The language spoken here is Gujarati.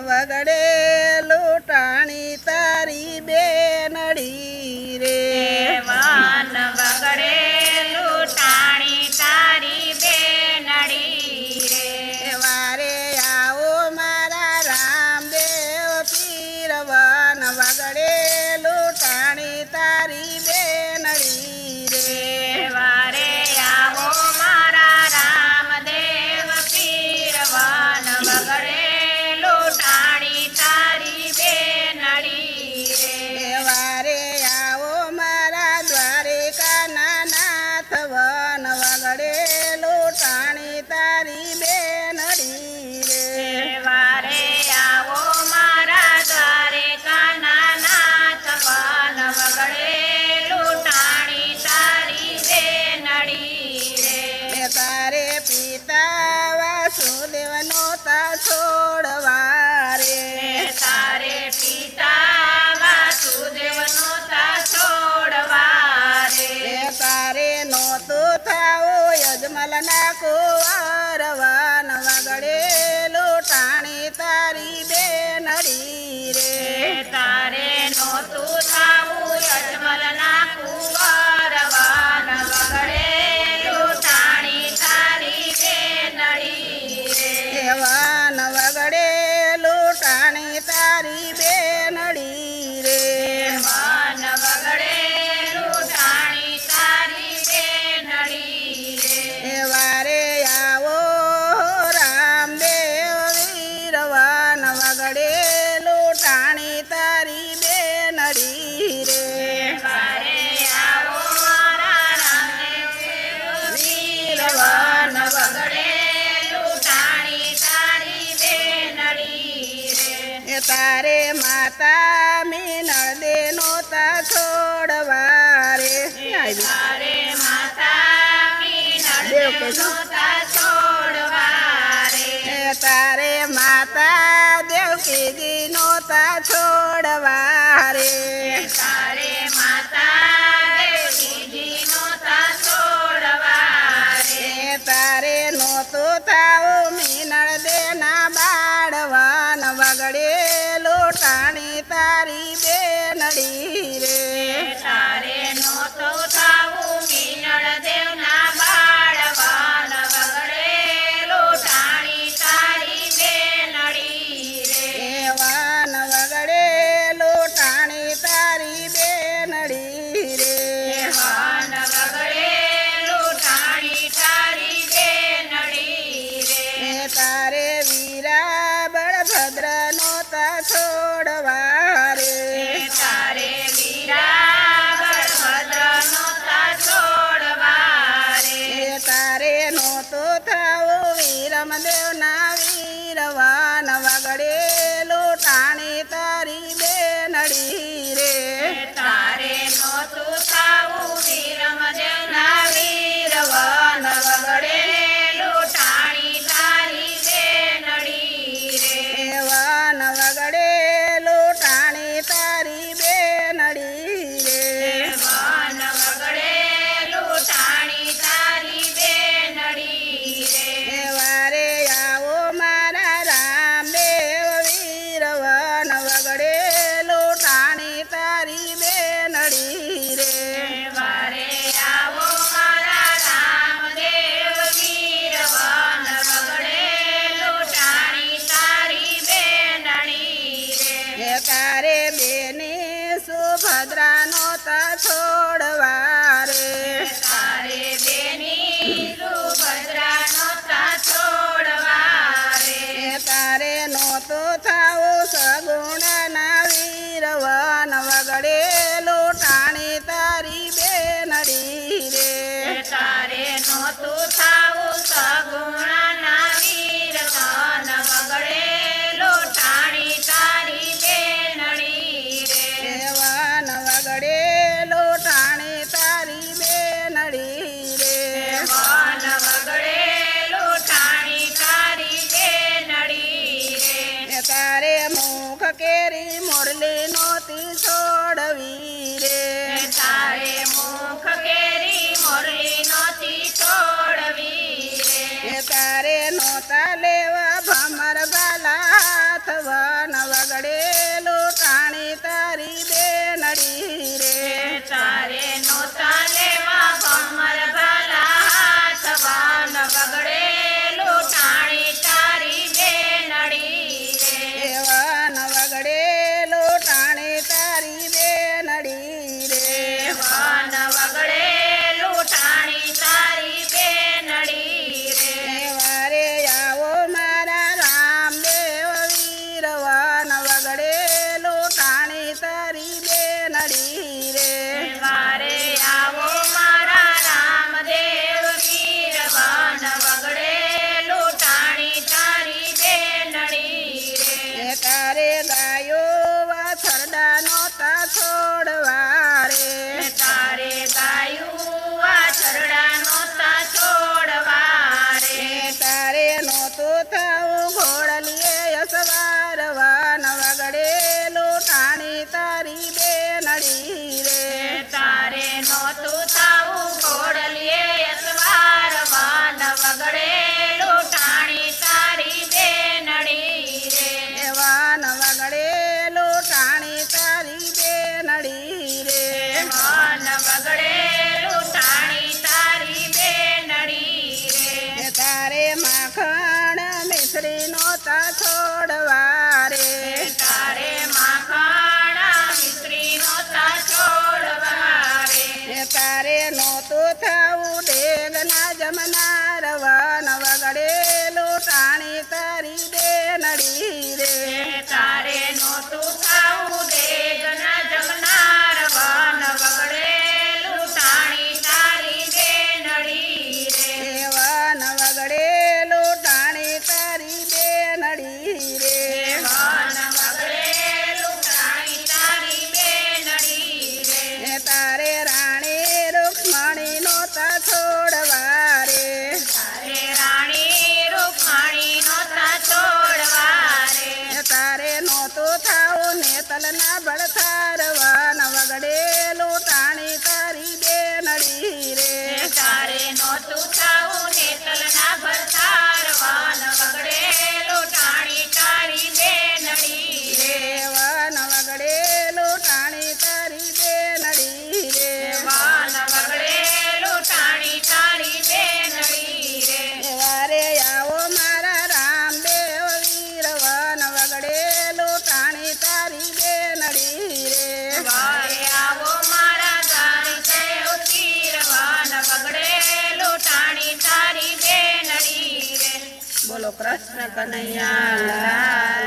વગડે લૂંટાણી તારી બેનડી રે વન વગડે લૂંટાણી તારી બેનડી રે વારે આવો મારા રામદેવ પીર વન વગડે લૂંટાણી તારી બેનડી રે વારે આવો મારા રામદેવ પીર વન વગડે લૂંટાણી તારી બેનડી રે વારે આવો મારા દ્વારિકાના નાથ વન વગડે લૂંટાણી તારી બેનડી રે વારે આવો મારા દ્વારિકાના નાથ વન વગડે લૂંટાણી તારી બેનડી રે તારે પિતા વાસુદેવનો તા છોડવા રે તારે પિતા વાસુદેવનો તા છોડવા રે તારે નોતું થાવું યજમલના કુંવર વન વગડે લૂંટાણી તારી બેનડી રે તારે નોતું થાવું યજમલના કુંવર વન વગડે લૂંટાણી તારી બેનડી રે વન વગડે લૂંટાણી તારી બેનડી રે વન વગડે લૂંટાણી તારી બેનડી રે વારે આવો રામદેવ વીર વન વગડે લૂંટાણી તારી બેનડી રે વારે આવો મારા રામદેવ વીર વન વગડે લૂંટાણી તારી બેનડી રે તારે માતા મીનળ દેનો તા છોડવા રે આવી તારે માતા મીનળ દેવ કે દેવનો તા છોડવા રે તારે માતા દેવકીજી નો તા છોડવા રે તારે માતા દેવકીજીનો તા છોડવા રે તારે નોતું થાવું મીનળ દેના બાળવન વગડે લૂંટાણી તારી બેનડી રે તારે નોતો થાવું મીનળ દેવના બાળવન વગડે લૂંટાણી તારી બેનડી રે વન વગડે લૂંટાણી તારી બેનડી રે વન વગડે લૂંટાણી તારી બેનડી રે તારે વીરા બળભદ્ર નો તા છોડવા રે તારે વીરા બળભદ્રનો તા છોડવા રે તારે નોતું થાવું વીરમદેવના વીર વન વગડે લૂંટાણી તારી બેનડી રે તારે નોતું થાવું વીરમદેવના વીર વન વગડે લૂંટાણી તારી બેનડી રે વન વગડે લૂંટાણી તારી બેનડી રે વન વગડે લૂંટાણી તારી બેનડી રે વારે આવો મારા રામદેવ વીર વન વગડે લૂંટાણી તારી બેનડી રે વારે આવો મારા રામદેવ વીર વન વગડે લૂંટાણી તારી બેનડી રે તારે બેની સુભદ્રાનો તા છોડવા રે તારે બેની સુભદ્રાનો તા છોડવા રે તારે નોતું થાવું સગુણના વીર વન વગડે લૂંટાણી તારી બેનડી રે તારે નોતું થાવું સગુણાના વીર વન વગડે લૂંટાણી તારી બેનડી રે વન વગડે લૂંટાણી તારી બેનડી રે વન વગડે લૂંટાણી તારી બેનડી રે તારે મુખ કેરી મુરલી નોતી છોડવી રે તારે મુખ કેરી મોરલી નોતી છોડવી રે તારે નોતા લેવા ભમર બાલા હાથ તારે ગાયો વાછરડા નોતા છોડવા રે તારે ગાયું વાછરડા નોતા છોડવા રે તારે નોતું થાવું ઘોડલીએ અસવાર વન વગડેલું ટાણી તારી બેનડી રે તારે નોતું થાવું ઘોડલીએ અસવાર વાન વગડેલું ટાણી તારી બેનડી રે વન વગડેલું ટાણી તારી બેનડી રે વાન વગડેલું ટાણી તારી બેનડી રે તારે માખણ મિશ્રી નોતા છોડવા રે તારે માખણ મિશ્રી નોતા છોડવા રે તારે નોતું થાવું ડેગના જમનાર વન વગડેલું ટાણી તારી બેનડી રે તારે નોતું થાવું દેગના જમનાર વન વગડેલું ટાણી તારી બેનડી રે વન વગડેલું ટાણી તારી બેનડી રે વન વગડેલું ટાણી તારી બેનડી રે તારે રાણી રૂક્ષ્મણી નોતા છોડવા રે તારે રાણી રૂકમણી નોતા છોડવા રે તારે નોતું થાવું નેતલના બળથાર વન વગડેલું ટાણી તારી બેનડી રે તારે નોતું થાવું નેતલના ભરતાર વન વગડેલું ટાણી તારી બેનડી રે વન વગડેલું ટાણી તારી બેનડી રે વાન વગડેલું ટાણી તારી બેનડી રે વારે આવો મારા રામદેવ વીર વન વગડેલું ટાણી તારી બેનડી રે વારે આવો મારા દારી થયો તીર વાન વગડેલું ટાણી તારી બેનડી રે બોલો કૃષ્ણ કનૈયા લાલ